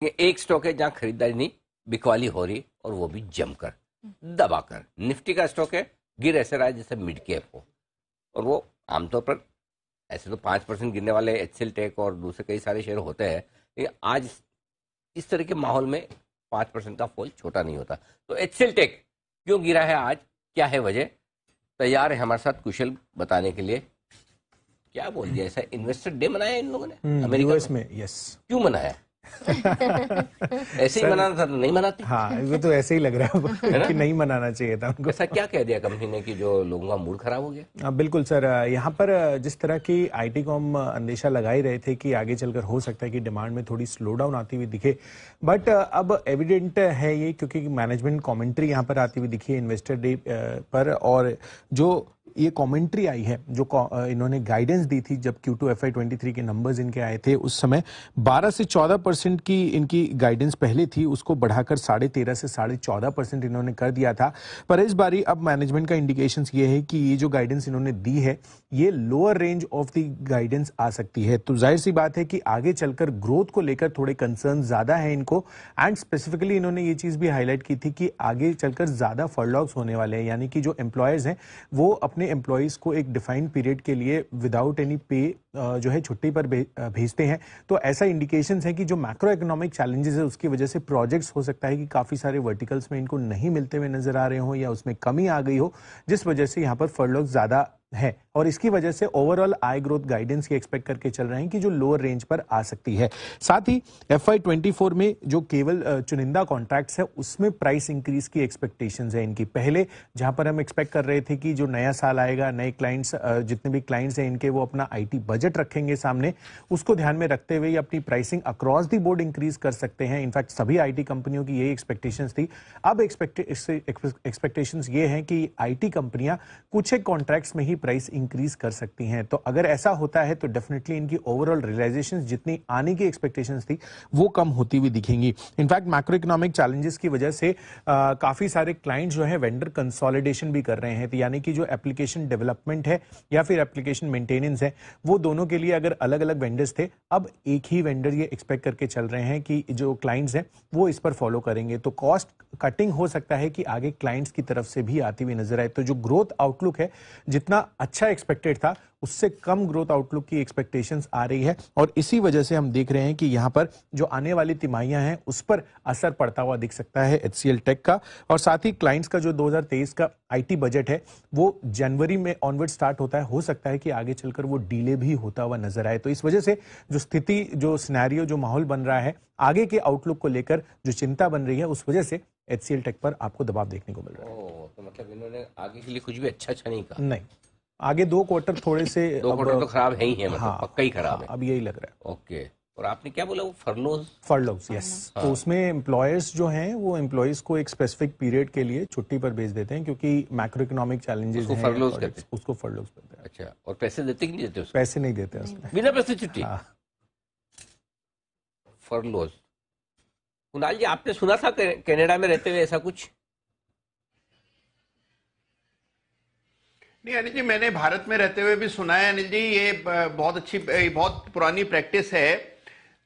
ये एक स्टॉक है जहां खरीदारी नहीं बिकवाली हो रही और वो भी जमकर दबाकर। निफ्टी का स्टॉक है, गिर ऐसे रहा है जैसे मिड कैप हो, और वो आमतौर पर ऐसे तो 5% गिरने वाले एचसीएल टेक और दूसरे कई सारे शेयर होते हैं, लेकिन आज इस तरह के माहौल में 5% का फॉल छोटा नहीं होता। तो एचसीएल टेक क्यों गिरा है आज, क्या है वजह, तैयार है हमारे साथ कुशल बताने के लिए। क्या बोल दिया, ऐसा इन्वेस्टर डे मनाया इन लोगों ने अमेरिका में? यस। क्यों मनाया? ऐसे ही मनाना था तो नहीं मनाती। हाँ, वो तो ऐसे ही लग रहा है कि नहीं मनाना चाहिए था उनको। ऐसा क्या कह दिया कंपनी ने कि जो लोगों का मूड खराब हो गया? बिल्कुल सर, यहाँ पर जिस तरह की आईटी कॉम अंदेशा लगा ही रहे थे कि आगे चलकर हो सकता है कि डिमांड में थोड़ी स्लो डाउन आती हुई दिखे, बट अब एविडेंट है ये, क्योंकि मैनेजमेंट कमेंट्री यहाँ पर आती हुई दिखी है इन्वेस्टर डे पर, और जो ये कमेंट्री आई है, जो इन्होंने गाइडेंस दी थी जब Q2 FY23 के नंबर्स इनके आए थे, उस समय 12 से 14% की इनकी गाइडेंस पहले थी, उसको बढ़ाकर 13.5 से 14.5% इन्होंने कर दिया था। पर इस बारी अब मैनेजमेंट का इंडिकेशंस ये है कि ये जो गाइडेंस इन्होंने दी है ये lower range of the guidance आ सकती है। तो जाहिर सी बात है कि आगे चलकर ग्रोथ को लेकर थोड़े कंसर्न ज्यादा है इनको, एंड स्पेसिफिकली इन्होंने ये चीज भी हाईलाइट की थी कि आगे चलकर ज्यादा फर्लॉग्स होने वाले हैं, यानी कि जो एम्प्लॉयर्स हैं वो अपने एम्प्लॉइज को एक डिफाइंड पीरियड के लिए विदाउट एनी पे जो है छुट्टी पर भेजते हैं। तो ऐसा इंडिकेशंस है कि जो मैक्रो इकोनॉमिक चैलेंजेस है उसकी वजह से प्रोजेक्ट्स हो सकता है कि काफी सारे वर्टिकल्स में इनको नहीं मिलते हुए नजर आ रहे हो, या उसमें कमी आ गई हो, जिस वजह से यहाँ पर फर्लॉग ज्यादा है, और इसकी वजह से ओवरऑल आई ग्रोथ गाइडेंस की एक्सपेक्ट करके चल रहे हैं कि जो लोअर रेंज पर आ सकती है। साथ ही FY24 में जो केवल चुनिंदा कॉन्ट्रैक्ट्स है उसमें प्राइस इंक्रीज की एक्सपेक्टेशंस है इनकी। पहले जहां पर हम एक्सपेक्ट कर रहे थे कि जो नया साल आएगा, नए क्लाइंट्स जितने भी क्लाइंट्स हैं इनके वो अपना IT बजट रखेंगे सामने, उसको ध्यान में रखते हुए अपनी pricing across the board increase कर सकते हैं। इनफैक्ट सभी IT कंपनियों की यही एक्सपेक्टेशंस थी। अब एक्सपेक्टेशंस ये हैं कि IT कंपनियां कुछ एक कॉन्ट्रैक्ट्स में ही प्राइस इंक्रीज कर सकती हैं। तो अगर ऐसा होता है तो डेफिनेटली इनकी ओवरऑल रियलाइजेशंस जितनी आने की एक्सपेक्टेशंस थी वो कम होती हुई दिखेंगी। इनफैक्ट मैक्रो इकोनॉमिक चैलेंजेस की वजह से काफी सारे क्लाइंट्स जो है वेंडर कंसोलिडेशन भी कर रहे हैं। तो यानी कि जो एप्लीकेशन डेवलपमेंट है या फिर एप्लीकेशन मेंटेनेंस है, वो दोनों के लिए अगर अलग अलग वेंडर्स थे, अब एक ही वेंडर ये एक्सपेक्ट करके चल रहे हैं कि जो क्लाइंट्स हैं वो इस पर फॉलो करेंगे। तो कॉस्ट कटिंग हो सकता है कि आगे क्लाइंट्स की तरफ से भी आती हुई नजर आए। तो जो ग्रोथ आउटलुक है जितना अच्छा एक्सपेक्टेड था उससे कम ग्रोथ आउटलुक की एक्सपेक्टेशंस आ रही है, और इसी वजह से हम देख रहे हैं कि यहां पर जो आने वाली तिमाहियां हैं उस पर असर पड़ता हुआ दिख सकता है HCL टेक का। और साथ ही क्लाइंट्स का जो 2023 का IT बजट है वो जनवरी में ऑनवर्ड स्टार्ट होता है, हो सकता है कि आगे चलकर वो डिले भी होता हुआ नजर आए। तो इस वजह से जो स्थिति, जो सिनेरियो, जो माहौल बन रहा है आगे के आउटलुक को लेकर जो चिंता बन रही है, उस वजह से HCL टेक पर आपको दबाव देखने को मिल रहा है। तो मतलब इन्होंने आगे के लिए कुछ भी अच्छा नहीं कहा? नहीं, आगे 2 क्वार्टर थोड़े से 2 क्वार्टर तो खराब है ही है, मतलब हाँ, पक्का ही खराब है। अब यही लग रहा है। ओके। और आपने क्या बोला, वो फर्लॉग्स, यस। तो उसमें एम्प्लॉयर्स जो हैं वो एम्प्लॉयज को एक स्पेसिफिक पीरियड के लिए छुट्टी पर भेज देते हैं, क्योंकि मैक्रो इकोनॉमिक चैलेंजेस हैं, उसको फर्लॉग्स कहते हैं। अच्छा, और पैसे देते कि नहीं देते उसको? पैसे नहीं देते उसमें, बिना पैसे छुट्टी। फर्लॉज। कुणाल जी, आपने सुना था कनाडा में रहते हुए ऐसा कुछ? नहीं अनिल जी, मैंने भारत में रहते हुए भी सुना है अनिल जी, ये बहुत अच्छी, बहुत पुरानी प्रैक्टिस है।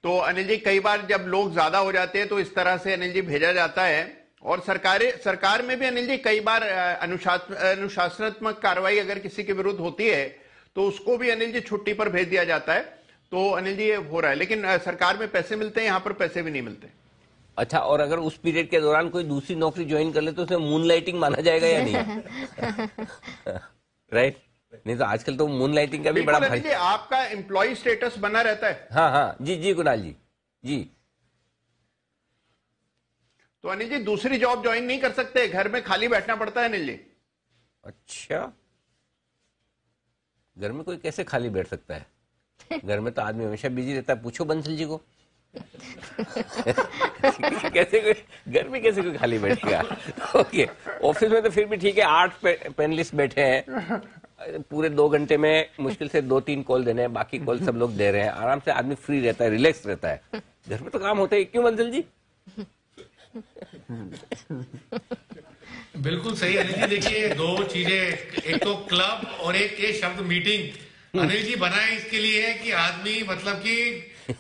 तो अनिल जी कई बार जब लोग ज्यादा हो जाते हैं तो इस तरह से अनिल जी भेजा जाता है। और सरकार में भी अनिल जी कई बार अनुशासनात्मक कार्रवाई अगर किसी के विरुद्ध होती है तो उसको भी अनिल जी छुट्टी पर भेज दिया जाता है। तो अनिल जी ये हो रहा है, लेकिन सरकार में पैसे मिलते हैं, यहाँ पर पैसे भी नहीं मिलते। अच्छा, और अगर उस पीरियड के दौरान कोई दूसरी नौकरी ज्वाइन कर ले तो उसे मूनलाइटिंग माना जाएगा या नहीं? राइट? नहीं तो आजकल तो मूनलाइटिंग का भी बड़ा भाई, आपका एम्प्लॉय स्टेटस बना रहता है। हाँ हाँ जी कुणाल जी जी। तो अनिल जी दूसरी जॉब ज्वाइन नहीं कर सकते, घर में खाली बैठना पड़ता है अनिल जी। अच्छा, घर में कोई कैसे खाली बैठ सकता है? घर में तो आदमी हमेशा बिजी रहता है, पूछो बंसल जी को। कैसे कोई घर में कैसे कोई खाली बैठेगा? ओके, ऑफिस में तो फिर भी ठीक है, 8 पैनलिस्ट बैठे हैं, पूरे 2 घंटे में मुश्किल से 2-3 कॉल देने हैं, बाकी कॉल सब लोग दे रहे हैं, आराम से आदमी फ्री रहता है, रिलैक्स रहता है। घर में तो काम होता है, क्यों बंसल जी? बिल्कुल सही अनिल जी। देखिए 2 चीजें, एक तो क्लब और एक ये शब्द मीटिंग अनिल जी बना है इसके लिए कि आदमी मतलब कि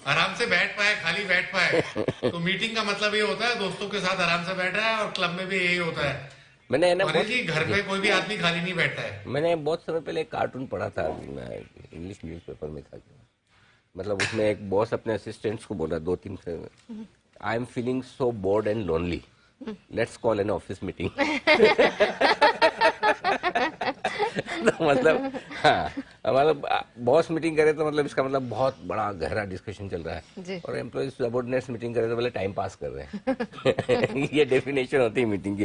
आराम से बैठ पाए, खाली बैठ पाए। तो मीटिंग का मतलब ये होता है दोस्तों के साथ आराम से बैठ रहा है, और क्लब में भी यही होता है। मैंने है ना अनिल जी, घर पे कोई भी आदमी खाली नहीं बैठता है। मैंने बहुत समय पहले एक कार्टून पढ़ा था, इंग्लिश न्यूज़पेपर में था, मतलब उसमें एक बॉस अपने असिस्टेंट्स को बोला 2-3 से, I am feeling so board and lonely, let's call an office meeting. तो मतलब हाँ, मतलब बॉस मीटिंग करे तो मतलब इसका मतलब बहुत बड़ा गहरा डिस्कशन चल रहा है, और एम्प्लॉइज सबऑर्डिनेट्स मीटिंग करे तो बोले टाइम पास कर रहे हैं। ये डेफिनेशन होती है मीटिंग की।